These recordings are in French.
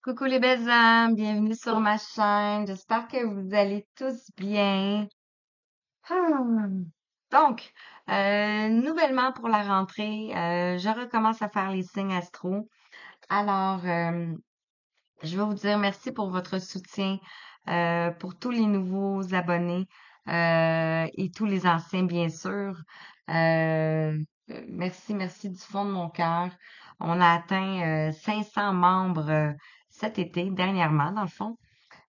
Coucou les belles âmes, bienvenue sur ma chaîne. J'espère que vous allez tous bien. Hmm. Donc, nouvellement pour la rentrée, je recommence à faire les signes astro. Alors, je veux vous dire merci pour votre soutien, pour tous les nouveaux abonnés et tous les anciens, bien sûr. Merci, merci du fond de mon cœur. On a atteint 500 membres cet été, dernièrement, dans le fond.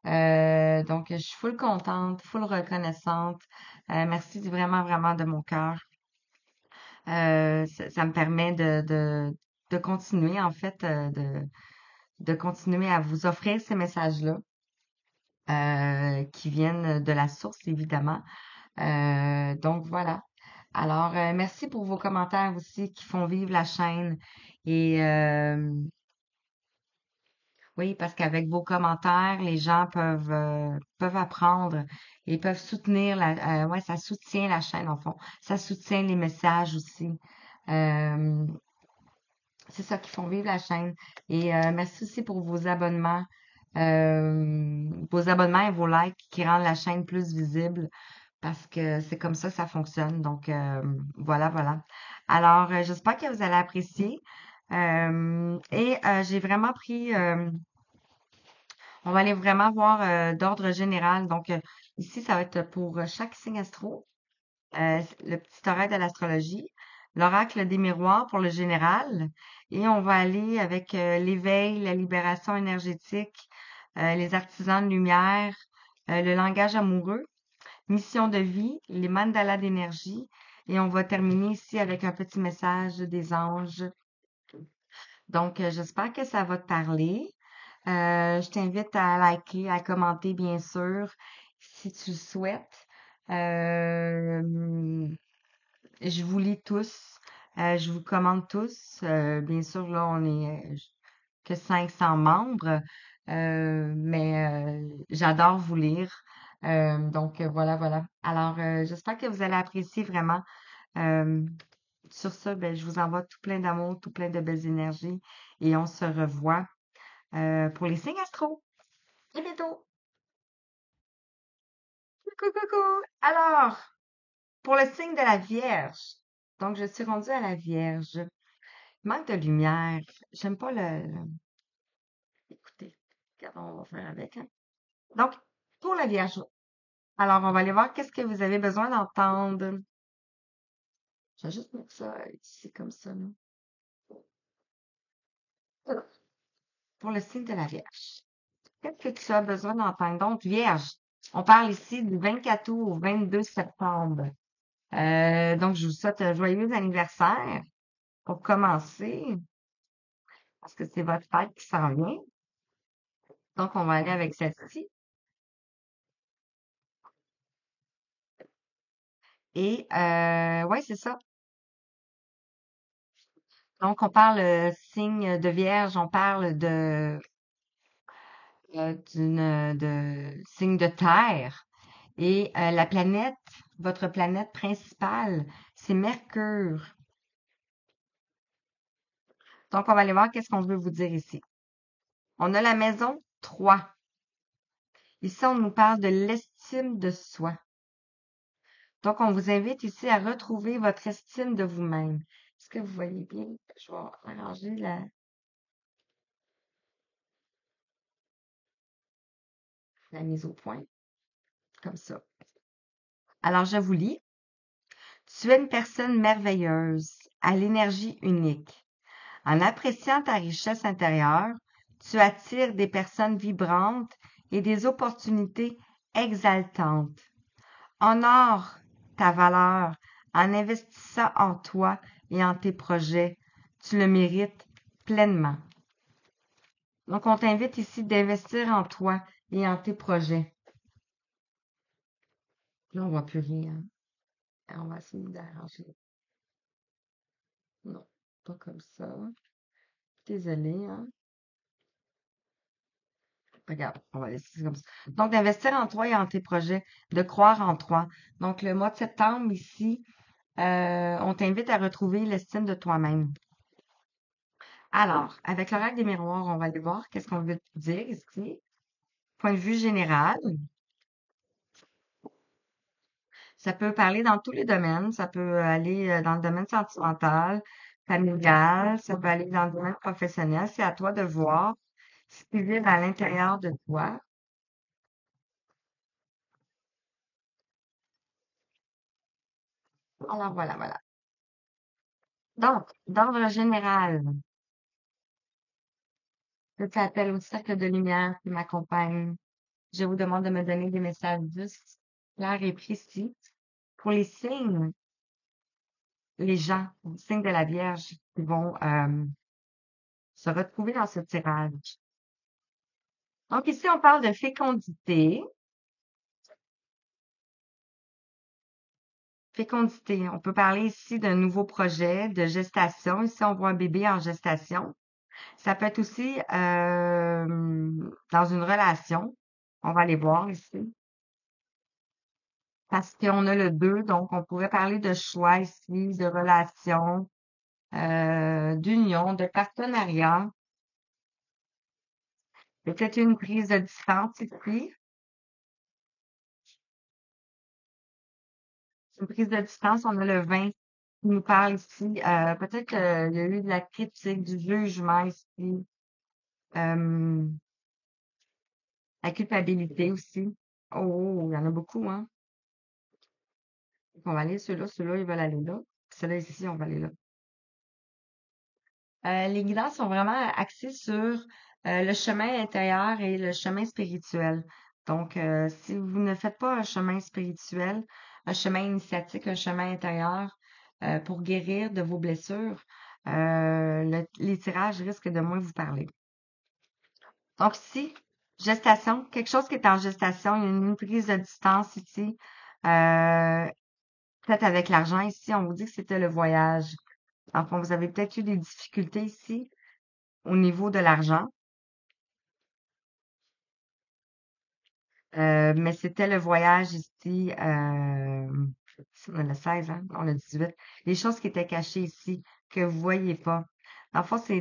Donc, je suis full contente, full reconnaissante. Merci vraiment, vraiment de mon cœur. Ça me permet de continuer, en fait, de continuer à vous offrir ces messages-là qui viennent de la source, évidemment. Donc voilà. Alors, merci pour vos commentaires aussi qui font vivre la chaîne. Et oui, parce qu'avec vos commentaires, les gens peuvent apprendre et peuvent soutenir ouais, ça soutient la chaîne, en fond. Ça soutient les messages aussi. Euh, c'est ça qui font vivre la chaîne. Et merci aussi pour vos abonnements et vos likes qui rendent la chaîne plus visible parce que c'est comme ça fonctionne. Donc voilà, voilà. Alors, j'espère que vous allez apprécier. J'ai vraiment pris, on va aller vraiment voir d'ordre général. Donc ici, ça va être pour chaque signe astro, le petit oracle de l'astrologie, l'oracle des miroirs pour le général, et on va aller avec l'éveil, la libération énergétique, les artisans de lumière, le langage amoureux, mission de vie, les mandalas d'énergie, et on va terminer ici avec un petit message des anges. Donc, j'espère que ça va te parler. Je t'invite à liker, à commenter, bien sûr, si tu le souhaites. Euh, je vous lis tous. Je vous commande tous. Bien sûr, là, on est que 500 membres, mais j'adore vous lire. Voilà, voilà. Alors, j'espère que vous allez apprécier vraiment. Euh, sur ça, ben, je vous envoie tout plein d'amour, tout plein de belles énergies et on se revoit pour les signes astro. À bientôt! Coucou, coucou! Alors, pour le signe de la Vierge, donc je suis rendue à la Vierge. Manque de lumière. J'aime pas Écoutez, regarde, on va faire avec, hein. Donc, pour la Vierge, alors on va aller voir qu'est-ce que vous avez besoin d'entendre. Je vais juste mettre ça ici comme ça, là. Voilà. Pour le signe de la Vierge. Qu'est-ce que tu as besoin d'entendre? Donc, Vierge, on parle ici du 24 août au 22 septembre. Donc, je vous souhaite un joyeux anniversaire pour commencer, parce que c'est votre fête qui s'en vient. Donc, on va aller avec celle-ci. Et, ouais, c'est ça. Donc, on parle signe de Vierge, on parle de signe de terre. Et la planète, votre planète principale, c'est Mercure. Donc, on va aller voir qu'est-ce qu'on veut vous dire ici. On a la maison 3. Ici, on nous parle de l'estime de soi. Donc, on vous invite ici à retrouver votre estime de vous-même. Est-ce que vous voyez bien? Je vais arranger la mise au point, comme ça. Alors, je vous lis. Tu es une personne merveilleuse, à l'énergie unique. En appréciant ta richesse intérieure, tu attires des personnes vibrantes et des opportunités exaltantes. Honore ta valeur en investissant en toi et en tes projets. Tu le mérites pleinement. Donc, on t'invite ici d'investir en toi et en tes projets. Là, on voit plus rien. On va essayer d'arranger. Non, pas comme ça. Désolée, hein. Regarde, on va laisser ça comme ça. Donc, d'investir en toi et en tes projets, de croire en toi. Donc, le mois de septembre, ici, on t'invite à retrouver l'estime de toi-même. Alors, avec l'oracle des miroirs, on va aller voir qu'est-ce qu'on veut dire ici. Point de vue général, ça peut parler dans tous les domaines. Ça peut aller dans le domaine sentimental, familial, ça peut aller dans le domaine professionnel. C'est à toi de voir ce qui vit à l'intérieur de toi. Alors voilà, voilà. Donc, d'ordre général, je fais appel au cercle de lumière qui m'accompagne. Je vous demande de me donner des messages justes, clairs et précis pour les signes, les gens, les signes de la Vierge qui vont se retrouver dans ce tirage. Donc ici, on parle de fécondité. Fécondité. On peut parler ici d'un nouveau projet de gestation. Ici, on voit un bébé en gestation. Ça peut être aussi dans une relation. On va aller voir ici. Parce qu'on a le 2, donc on pourrait parler de choix ici, de relation, d'union, de partenariat. Peut-être une prise de distance ici. Une prise de distance, on a le 20 qui nous parle ici. Peut-être qu'il y a eu de la critique, du jugement ici. Euh, la culpabilité aussi. Oh, il y en a beaucoup, hein. On va aller ceux-là, ceux-là, ils veulent aller là. Ceux-là ici, on va aller là. Les guidances sont vraiment axées sur le chemin intérieur et le chemin spirituel. Donc, si vous ne faites pas un chemin spirituel, un chemin initiatique, un chemin intérieur pour guérir de vos blessures, les tirages risquent de moins vous parler. Donc, ici, gestation, quelque chose qui est en gestation, il y a une prise de distance ici. Euh, Peut-être avec l'argent ici, on vous dit que c'était le voyage. Enfin, vous avez peut-être eu des difficultés ici au niveau de l'argent. Mais c'était le voyage ici, on a le 16, hein? On a le 18. Les choses qui étaient cachées ici, que vous voyez pas. Dans le fond, c'est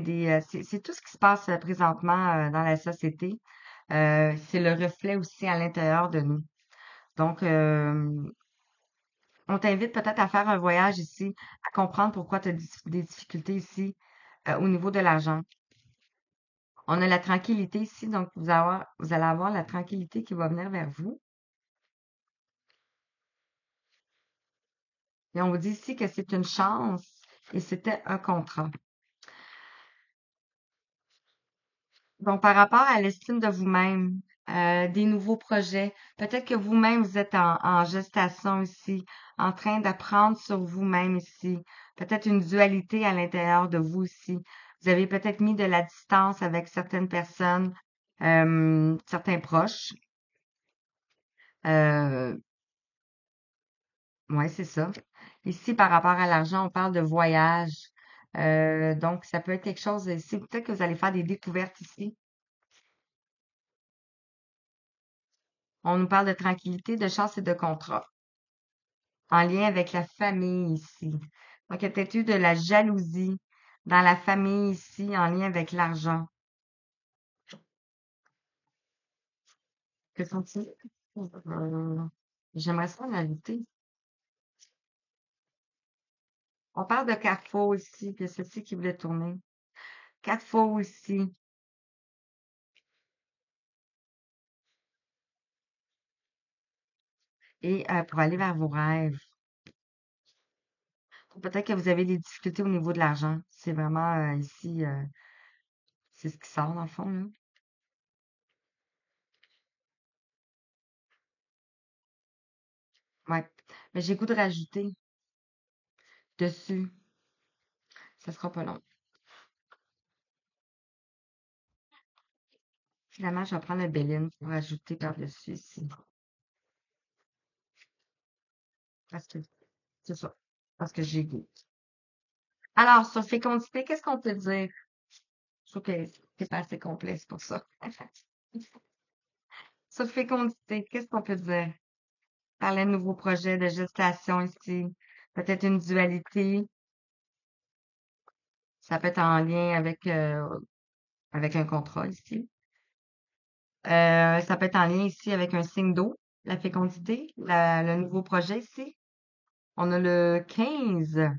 tout ce qui se passe présentement dans la société. C'est le reflet aussi à l'intérieur de nous. Donc, on t'invite peut-être à faire un voyage ici, à comprendre pourquoi tu as des difficultés ici au niveau de l'argent. On a la tranquillité ici, donc vous allez avoir la tranquillité qui va venir vers vous. Et on vous dit ici que c'est une chance et c'était un contrat. Donc, par rapport à l'estime de vous-même, des nouveaux projets, peut-être que vous-même, vous êtes en gestation ici, en train d'apprendre sur vous-même ici. Peut-être une dualité à l'intérieur de vous ici. Vous avez peut-être mis de la distance avec certaines personnes, certains proches. Euh, ouais, c'est ça. Ici, par rapport à l'argent, on parle de voyage. Donc, ça peut être quelque chose ici. Peut-être que vous allez faire des découvertes ici. On nous parle de tranquillité, de chance et de contrat, en lien avec la famille ici. Donc, il y a peut-être eu de la jalousie dans la famille ici, en lien avec l'argent. Que sont-ils? Euh, J'aimerais ça en ajouter. On parle de Carrefour ici, de ceci qui voulait tourner. Carrefour ici. Et pour aller vers vos rêves. Peut-être que vous avez des difficultés au niveau de l'argent. C'est vraiment ici, c'est ce qui sort dans le fond, là. Ouais. Mais j'ai goût de rajouter dessus. Ça sera pas long. Finalement, je vais prendre le Béline pour rajouter par-dessus ici. Parce que c'est ça. Parce que j'ai goût. Alors, sur fécondité, qu'est-ce qu'on peut dire? Je trouve que c'est pas assez complexe pour ça. Sur fécondité, qu'est-ce qu'on peut dire? Parler de nouveaux projets de gestation ici. Peut-être une dualité. Ça peut être en lien avec un contrat ici. Ça peut être en lien ici avec un signe d'eau, la fécondité, le nouveau projet ici. On a le 15.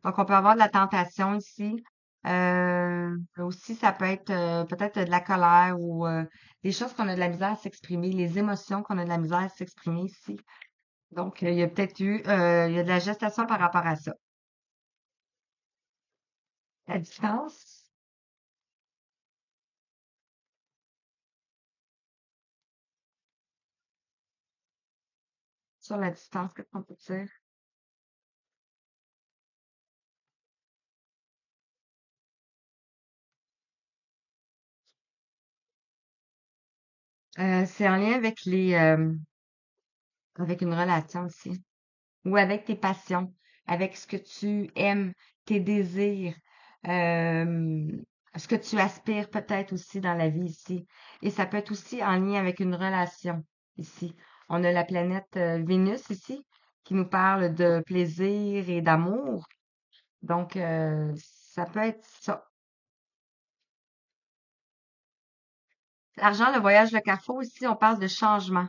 Donc, on peut avoir de la tentation ici. Aussi, ça peut être peut-être de la colère ou des choses qu'on a de la misère à s'exprimer, les émotions qu'on a de la misère à s'exprimer ici. Donc, il y a peut-être il y a de la gestation par rapport à ça. La distance, sur la distance, qu'est-ce qu'on peut dire? C'est en lien avec avec une relation aussi. Ou avec tes passions, avec ce que tu aimes, tes désirs, euh, ce que tu aspires peut-être aussi dans la vie ici. Et ça peut être aussi en lien avec une relation ici. On a la planète Vénus ici qui nous parle de plaisir et d'amour. Donc, ça peut être ça. L'argent, le voyage, le carrefour, ici, on parle de changement.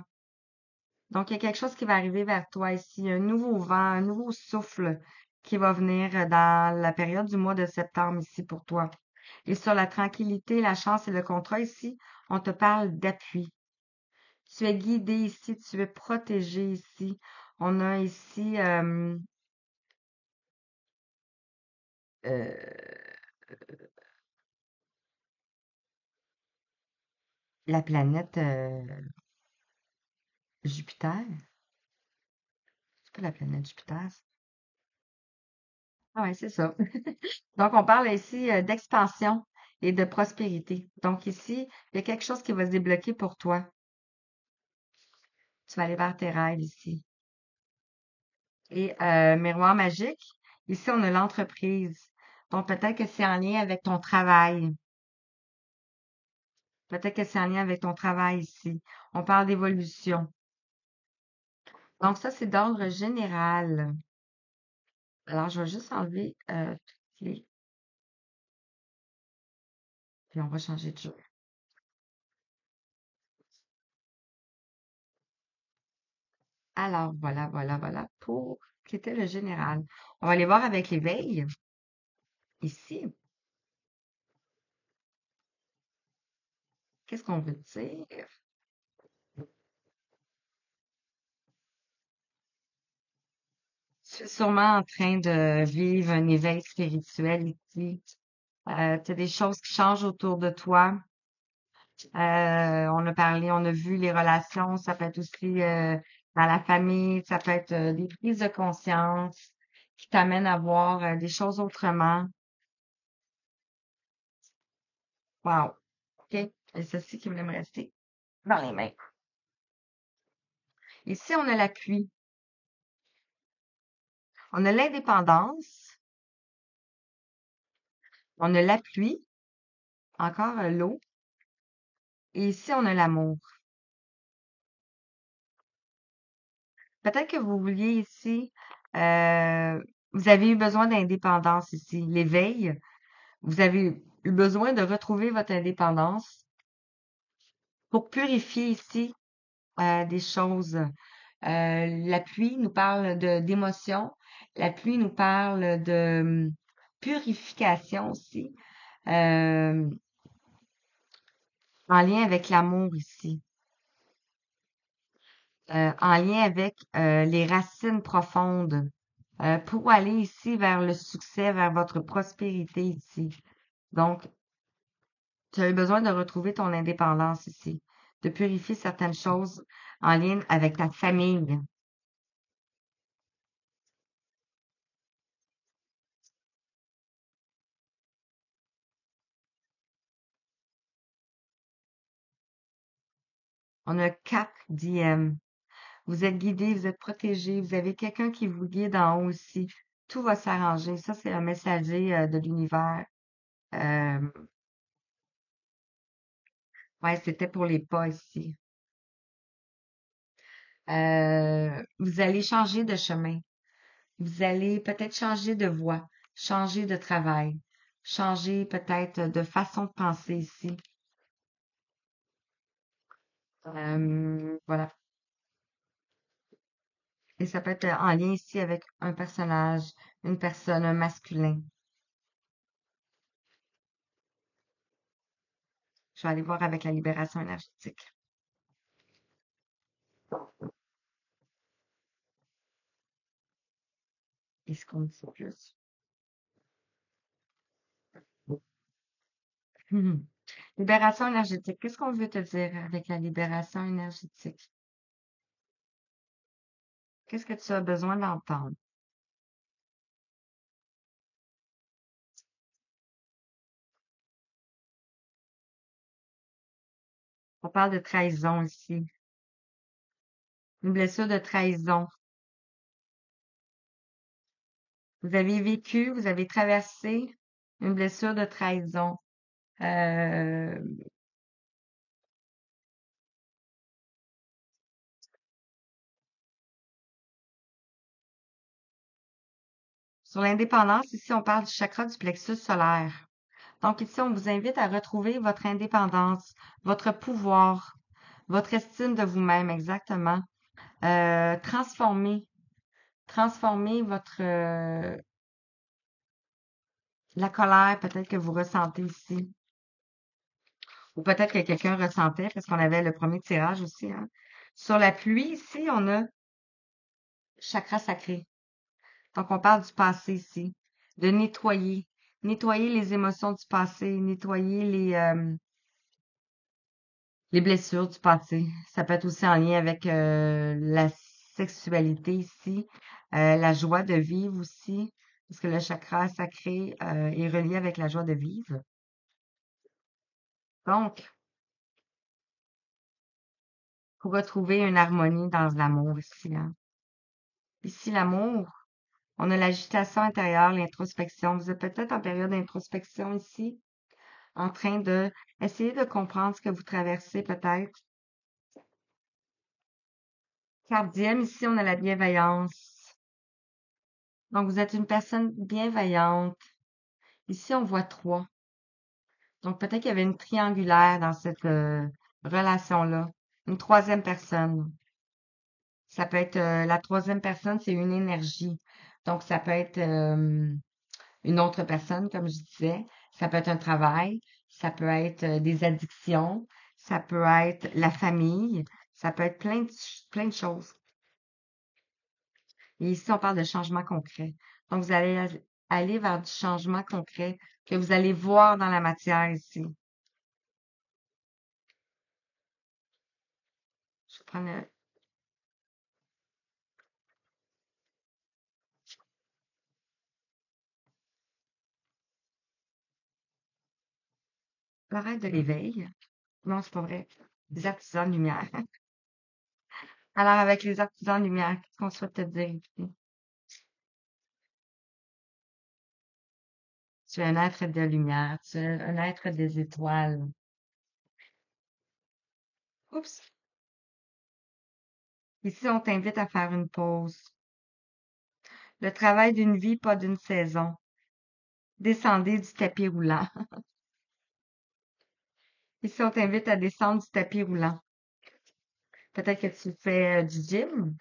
Donc, il y a quelque chose qui va arriver vers toi ici, un nouveau vent, un nouveau souffle qui va venir dans la période du mois de septembre ici pour toi. Et sur la tranquillité, la chance et le contrat ici, on te parle d'appui. Tu es guidé ici, tu es protégé ici. On a ici euh, la planète Jupiter. C'est pas la planète Jupiter. Ah ouais, c'est ça. Donc, on parle ici d'expansion et de prospérité. Donc, ici, il y a quelque chose qui va se débloquer pour toi. Tu vas aller vers tes rêves ici. Et miroir magique, ici, on a l'entreprise. Donc, peut-être que c'est en lien avec ton travail. Peut-être que c'est en lien avec ton travail ici. On parle d'évolution. Donc, ça, c'est d'ordre général. Alors, je vais juste enlever toutes les... Puis, on va changer de jeu. Alors, voilà pour c'était le général. On va aller voir avec l'éveil ici. Qu'est-ce qu'on veut dire? Tu es sûrement en train de vivre un éveil spirituel ici. Tu as des choses qui changent autour de toi. On a parlé, on a vu les relations, ça peut être aussi dans la famille, ça peut être des prises de conscience qui t'amènent à voir des choses autrement. Wow. OK. Et ceci qui voulait me rester dans les mains. Ici, on a l'appui. On a l'indépendance. On a l'appui. Encore l'eau. Et ici, on a l'amour. Peut-être que vous vouliez ici, euh, vous avez eu besoin d'indépendance ici. L'éveil, vous avez eu besoin de retrouver votre indépendance pour purifier ici des choses. La pluie nous parle d'émotion. La pluie nous parle de purification aussi, euh, en lien avec l'amour ici, en lien avec les racines profondes, pour aller ici vers le succès, vers votre prospérité ici. Donc, tu as eu besoin de retrouver ton indépendance ici, de purifier certaines choses en lien avec ta famille. On a 4 DM. Vous êtes guidé, vous êtes protégé, vous avez quelqu'un qui vous guide en haut aussi. Tout va s'arranger. Ça, c'est un messager de l'univers. Euh, ouais, c'était pour les pas ici. Vous allez changer de chemin. Vous allez peut-être changer de voie. changer de travail, changer peut-être de façon de penser ici. Voilà. Et ça peut être en lien ici avec un personnage, une personne, un masculin. Je vais aller voir avec la libération énergétique. Est-ce qu'on dit plus? Mhm. Libération énergétique. Qu'est-ce qu'on veut te dire avec la libération énergétique? Qu'est-ce que tu as besoin d'entendre? On parle de trahison ici. Une blessure de trahison. Vous avez vécu, vous avez traversé une blessure de trahison. Euh, Sur l'indépendance, ici, on parle du chakra du plexus solaire. Donc ici, on vous invite à retrouver votre indépendance, votre pouvoir, votre estime de vous-même, exactement. Transformer, transformer la colère peut-être que vous ressentez ici. Ou peut-être que quelqu'un ressentait, parce qu'on avait le premier tirage aussi, hein. Sur la pluie, ici, on a chakra sacré. Donc, on parle du passé ici, de nettoyer, nettoyer les émotions du passé, nettoyer les blessures du passé. Ça peut être aussi en lien avec la sexualité ici, la joie de vivre aussi, parce que le chakra sacré est relié avec la joie de vivre. Donc, pour retrouver une harmonie dans l'amour ici, hein. Ici, l'amour, on a l'agitation intérieure, l'introspection. Vous êtes peut-être en période d'introspection ici, en train de essayer de comprendre ce que vous traversez peut-être. Cardième, ici, on a la bienveillance. Donc, vous êtes une personne bienveillante. Ici, on voit trois. Donc, peut-être qu'il y avait une triangulaire dans cette relation-là. Une troisième personne. Ça peut être la troisième personne, c'est une énergie. Donc, ça peut être une autre personne, comme je disais. Ça peut être un travail. Ça peut être des addictions. Ça peut être la famille. Ça peut être plein de choses. Et ici, on parle de changement concret. Donc, vous allez aller vers du changement concret que vous allez voir dans la matière ici. Je vais prendre l'arrêt de l'éveil. Non, c'est pas vrai. Les artisans de lumière. Alors, avec les artisans de lumière, qu'est-ce qu'on souhaite te dire ici? Tu es un être de lumière. Tu es un être des étoiles. Oups. Ici, on t'invite à faire une pause. Le travail d'une vie, pas d'une saison. Descendez du tapis roulant. Ici, on t'invite à descendre du tapis roulant. Peut-être que tu fais du gym.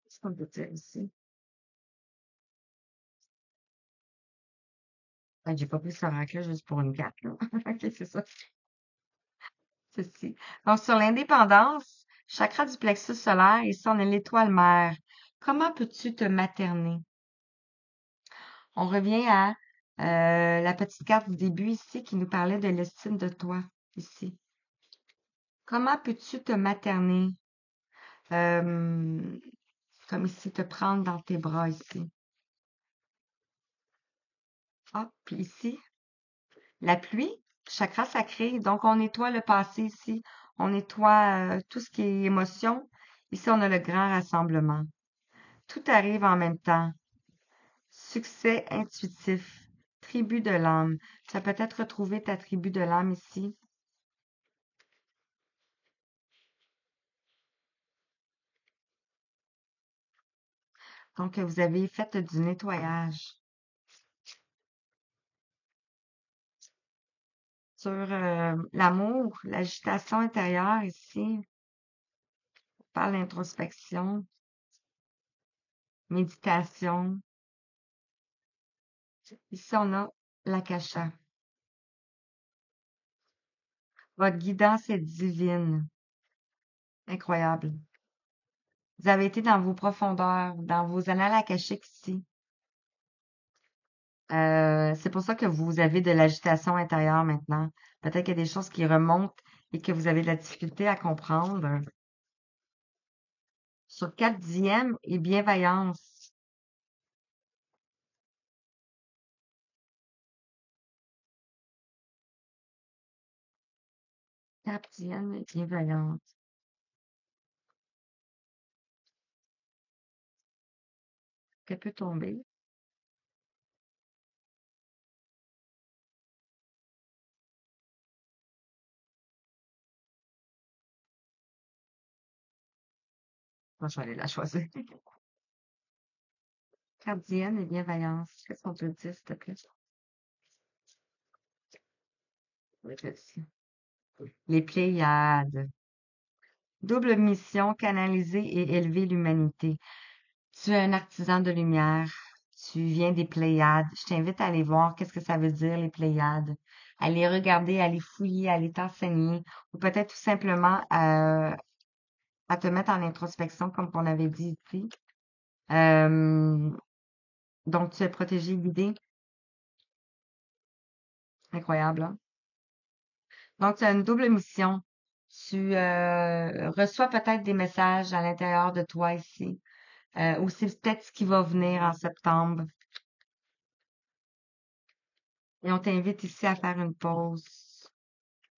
Qu'est-ce qu'on peut dire ici? Ben, j'ai pas pris ce rack-là juste pour une carte, là. Ok, c'est ça. Ceci. Donc, sur l'indépendance, chakra du plexus solaire, ici, on a l'étoile mère. Comment peux-tu te materner? On revient à la petite carte du début ici qui nous parlait de l'estime de toi, ici. Comment peux-tu te materner? Euh, Comme ici, te prendre dans tes bras, ici. Ah, puis ici, la pluie, chakra sacré. Donc, on nettoie le passé ici. On nettoie tout ce qui est émotion. Ici, on a le grand rassemblement. Tout arrive en même temps. Succès intuitif. Tribu de l'âme. Tu as peut-être retrouvé ta tribu de l'âme ici. Donc, vous avez fait du nettoyage sur l'amour, l'agitation intérieure ici, par l'introspection, méditation. Ici, on a l'akasha. Votre guidance est divine. Incroyable. Vous avez été dans vos profondeurs, dans vos annales akashiques ici. C'est pour ça que vous avez de l'agitation intérieure maintenant. Peut-être qu'il y a des choses qui remontent et que vous avez de la difficulté à comprendre. Sur 4e et bienveillance. 4e et bienveillance. Qu'elle peut tomber. Moi, je vais aller la choisir. 4e et bienveillance. Qu'est-ce qu'on peut dire, s'il te plaît? Oui, vas-y. Les Pléiades. Double mission, canaliser et élever l'humanité. Tu es un artisan de lumière. Tu viens des Pléiades. Je t'invite à aller voir qu'est-ce que ça veut dire, les Pléiades. À les regarder, à les fouiller, à les t'enseigner. Ou peut-être tout simplement à te mettre en introspection, comme on avait dit ici. Euh, donc, tu es protégé, guidé. Incroyable, hein? Donc, tu as une double mission. Tu reçois peut-être des messages à l'intérieur de toi ici. Ou c'est peut-être ce qui va venir en septembre. Et on t'invite ici à faire une pause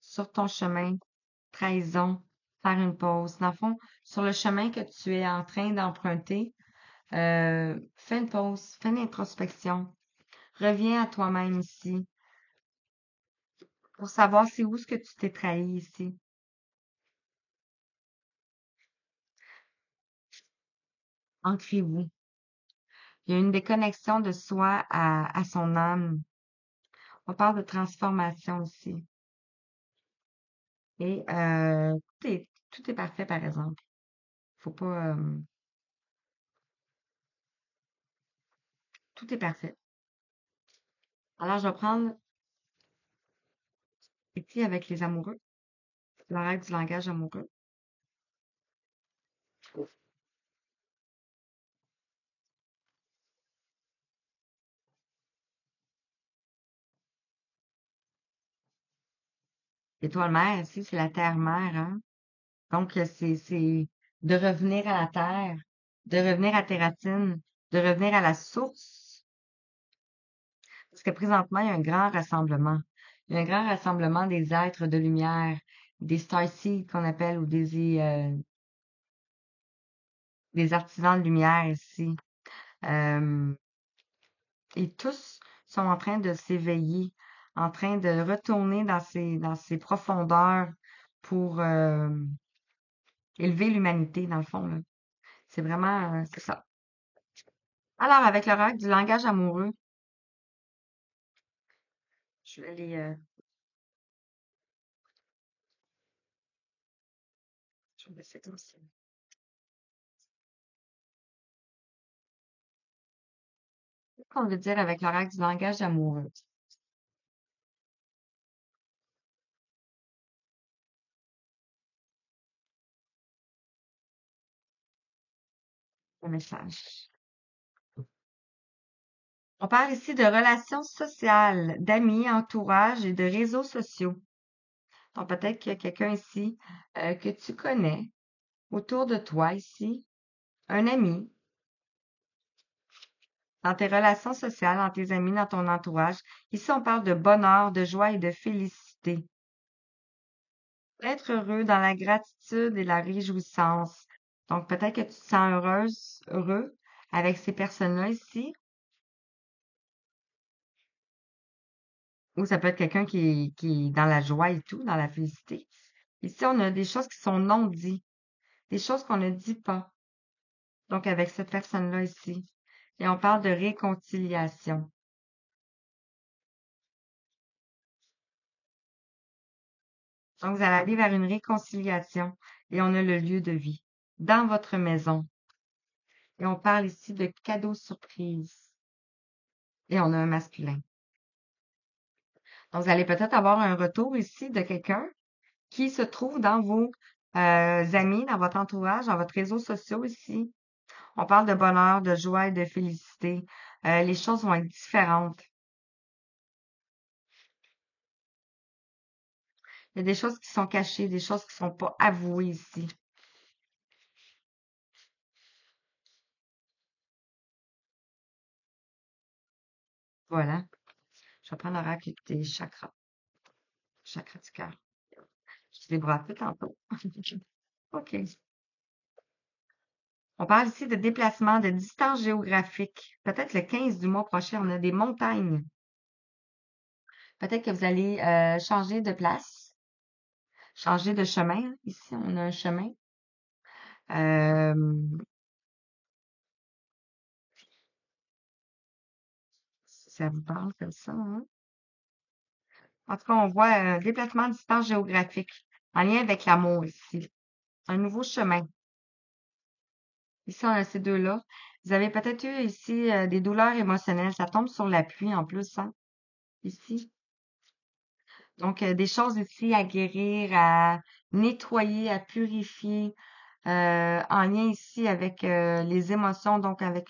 sur ton chemin. Trahison, faire une pause. Dans le fond, sur le chemin que tu es en train d'emprunter, fais une pause, fais une introspection. Reviens à toi-même ici pour savoir c'est où ce que tu t'es trahi ici. Ancrez-vous. Il y a une déconnexion de soi à son âme. On parle de transformation aussi. Et tout est parfait, par exemple. Faut pas... tout est parfait. Alors, je vais prendre ici avec les amoureux, la règle du langage amoureux. L'étoile mère, ici, c'est la terre-mère, hein? Donc, c'est de revenir à la terre, de revenir à tes racines, de revenir à la source. Parce que présentement, il y a un grand rassemblement. Il y a un grand rassemblement des êtres de lumière, des starseeds qu'on appelle, ou des artisans de lumière ici. Euh, et tous sont en train de s'éveiller, en train de retourner dans ces profondeurs pour élever l'humanité, dans le fond, là. C'est vraiment, c'est ça. Alors, avec le l'oracle du langage amoureux, je vais je vais laisser comme ça. Qu'est-ce qu'on veut dire avec le l'oracle du langage amoureux? Le message. On parle ici de relations sociales, d'amis, entourage et de réseaux sociaux. Donc, peut-être qu'il y a quelqu'un ici que tu connais autour de toi ici, un ami, dans tes relations sociales, dans tes amis, dans ton entourage. Ici, on parle de bonheur, de joie et de félicité. Être heureux dans la gratitude et la réjouissance. Donc, peut-être que tu te sens heureuse, heureux avec ces personnes-là ici. Ou ça peut être quelqu'un qui est dans la joie et tout, dans la félicité. Ici, on a des choses qui sont non dites, des choses qu'on ne dit pas. Donc, avec cette personne-là ici. Et on parle de réconciliation. Donc, vous allez aller vers une réconciliation et on a le lieu de vie dans votre maison. Et on parle ici de cadeaux surprises et on a un masculin. Donc, vous allez peut-être avoir un retour ici de quelqu'un qui se trouve dans vos amis, dans votre entourage, dans votre réseau social ici. On parle de bonheur, de joie et de félicité. Les choses vont être différentes. Il y a des choses qui sont cachées, des choses qui sont pas avouées ici. Voilà. Je vais prendre l'oracle des chakras. Chakras du cœur. Je les broie tout tantôt. OK. On parle ici de déplacement, de distance géographique. Peut-être le 15 du mois prochain, on a des montagnes. Peut-être que vous allez changer de place, changer de chemin. Ici, on a un chemin. Euh, si ça vous parle comme ça, hein? En tout cas, on voit un déplacement de distance géographique en lien avec l'amour ici. Un nouveau chemin. Ici, on a ces deux-là. Vous avez peut-être eu ici des douleurs émotionnelles. Ça tombe sur la pluie en plus, hein, ici. Donc, des choses ici à guérir, à nettoyer, à purifier, en lien ici avec les émotions, donc avec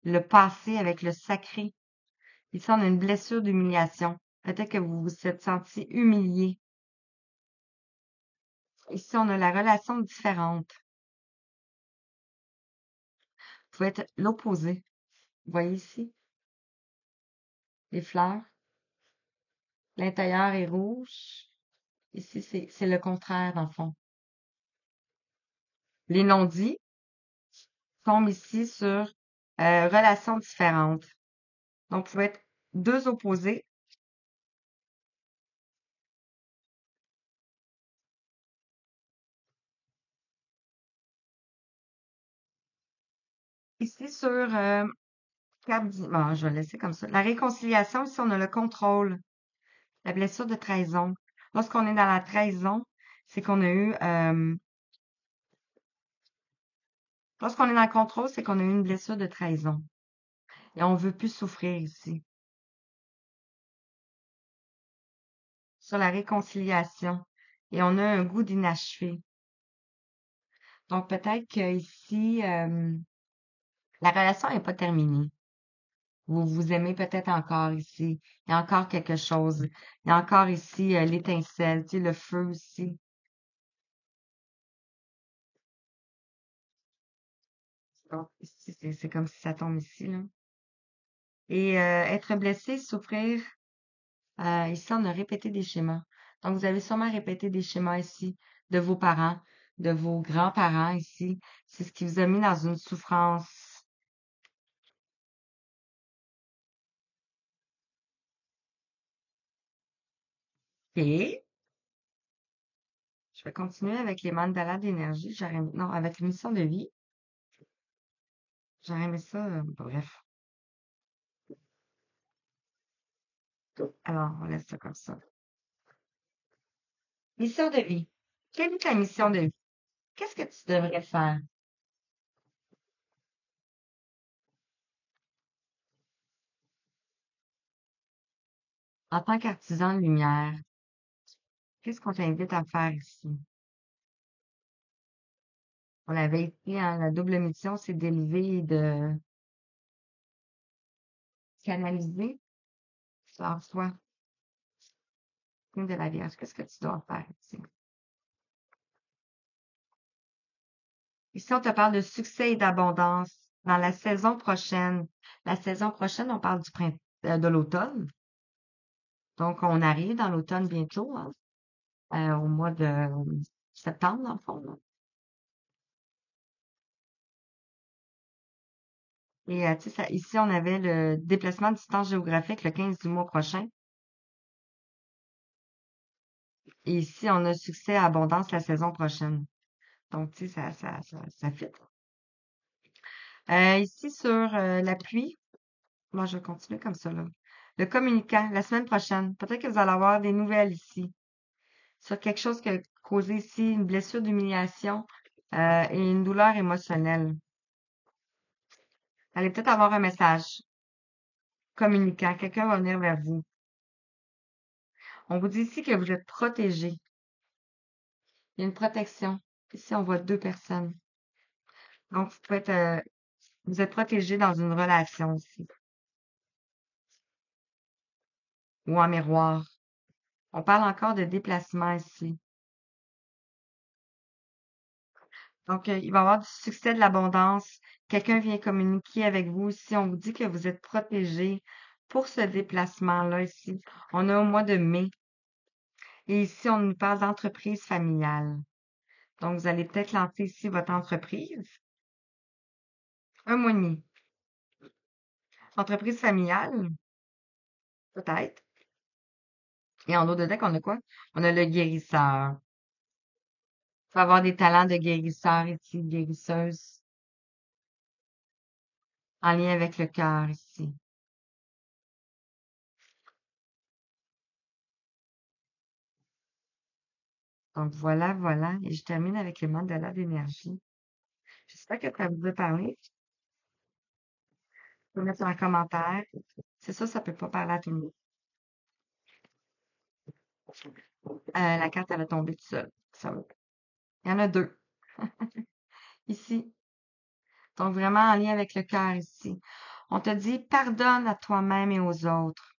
le passé, avec le sacré. Ici, on a une blessure d'humiliation. Peut-être que vous vous êtes senti humilié. Ici, on a la relation différente. Vous pouvez être l'opposé. Vous voyez ici, les fleurs. L'intérieur est rouge. Ici, c'est le contraire, dans le fond. Les non-dits tombent ici sur relations différentes. Donc, vous pouvez être deux opposés. Ici, sur bon, je vais laisser comme ça. La réconciliation, ici, on a le contrôle, la blessure de trahison. Lorsqu'on est dans la trahison, c'est qu'on a eu, lorsqu'on est dans le contrôle, c'est qu'on a eu une blessure de trahison. Et on veut plus souffrir ici. Sur la réconciliation. Et on a un goût d'inachevé. Donc, peut-être qu'ici, la relation n'est pas terminée. Vous vous aimez peut-être encore ici. Il y a encore quelque chose. Il y a encore ici l'étincelle, tu sais, le feu ici. Donc, ici, c'est comme si ça tombe ici, là. Et être blessé, souffrir, ici, on a répété des schémas. Donc, vous avez sûrement répété des schémas ici de vos parents, de vos grands-parents ici. C'est ce qui vous a mis dans une souffrance. Et je vais continuer avec les mandalas d'énergie. Non, avec une mission de vie. J'aurais aimé ça, bref. Alors, on laisse ça comme ça. Mission de vie. Quelle est ta mission de vie? Qu'est-ce que tu devrais faire en tant qu'artisan de lumière? Qu'est-ce qu'on t'invite à faire ici? On avait écrit, hein, la double mission, c'est d'élever et de canaliser. Alors, toi, Signe de la Vierge, qu'est-ce que tu dois faire ici? Ici, on te parle de succès et d'abondance dans la saison prochaine. La saison prochaine, on parle du printemps, de l'automne. Donc, on arrive dans l'automne bientôt, hein, au mois de septembre, dans le fond, là. Et tu sais, ici, on avait le déplacement de distance géographique le 15 du mois prochain. Et ici, on a succès à abondance la saison prochaine. Donc, tu sais, ça fit. Ici sur la pluie, moi je vais continuer comme ça là. Le communicant, la semaine prochaine, peut-être que vous allez avoir des nouvelles ici sur quelque chose qui a causé ici une blessure d'humiliation et une douleur émotionnelle. Vous allez peut-être avoir un message communicant. Quelqu'un va venir vers vous. On vous dit ici que vous êtes protégé. Il y a une protection. Ici, on voit deux personnes. Donc, vous êtes protégé dans une relation ici. Ou en miroir. On parle encore de déplacement ici. Donc, il va y avoir du succès, de l'abondance. Quelqu'un vient communiquer avec vous ici. On vous dit que vous êtes protégé pour ce déplacement-là ici. On est au mois de mai. Et ici, on nous parle d'entreprise familiale. Donc, vous allez peut-être lancer ici votre entreprise. Un mois et demi. Entreprise familiale, peut-être. Et en haut de deck, on a quoi? On a le guérisseur. Il faut avoir des talents de guérisseur ici, guérisseuse, en lien avec le cœur ici. Donc voilà, voilà. Et je termine avec le mandala d'énergie. J'espère que ça vous a parlé. Vous pouvez mettre en commentaire. C'est ça, ça peut pas parler à tout le monde. La carte, elle va tomber toute seule. Ça va. Il y en a deux ici. Donc vraiment en lien avec le cœur ici. On te dit pardonne à toi-même et aux autres.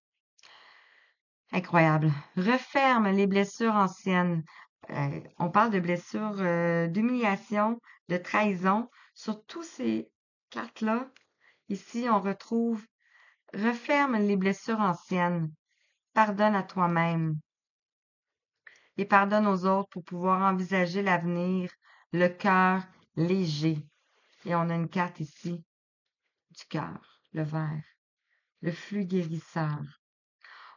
Incroyable. Referme les blessures anciennes. On parle de blessures d'humiliation, de trahison. Sur tous ces cartes-là, ici, on retrouve referme les blessures anciennes. Pardonne à toi-même et pardonne aux autres pour pouvoir envisager l'avenir, le cœur léger. Et on a une carte ici du cœur, le vert, le flux guérisseur.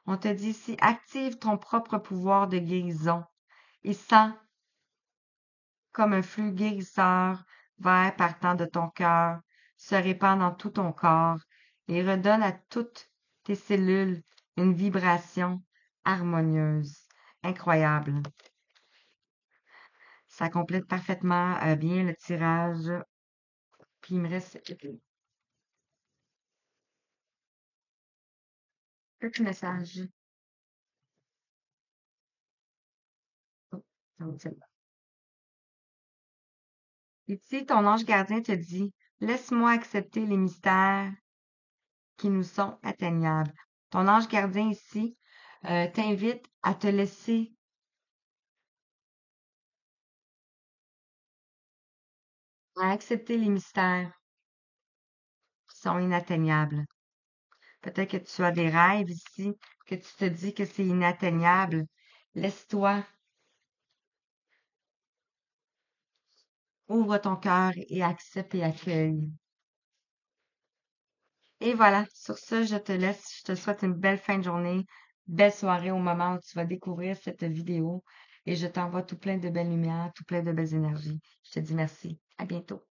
On te dit ici, active ton propre pouvoir de guérison et sens comme un flux guérisseur vert partant de ton cœur se répand dans tout ton corps et redonne à toutes tes cellules une vibration harmonieuse. Incroyable. Ça complète parfaitement bien le tirage. Puis il me reste quelques messages. Oh, ça va être celle-là. Ici, ton ange gardien te dit, laisse-moi accepter les mystères qui nous sont atteignables. Ton ange gardien ici t'invite à te laisser à accepter les mystères qui sont inatteignables. Peut-être que tu as des rêves ici, que tu te dis que c'est inatteignable. Laisse-toi, ouvre ton cœur et accepte et accueille. Et voilà, sur ce, je te laisse. Je te souhaite une belle fin de journée, belle soirée au moment où tu vas découvrir cette vidéo et je t'envoie tout plein de belles lumières, tout plein de belles énergies. Je te dis merci. À bientôt.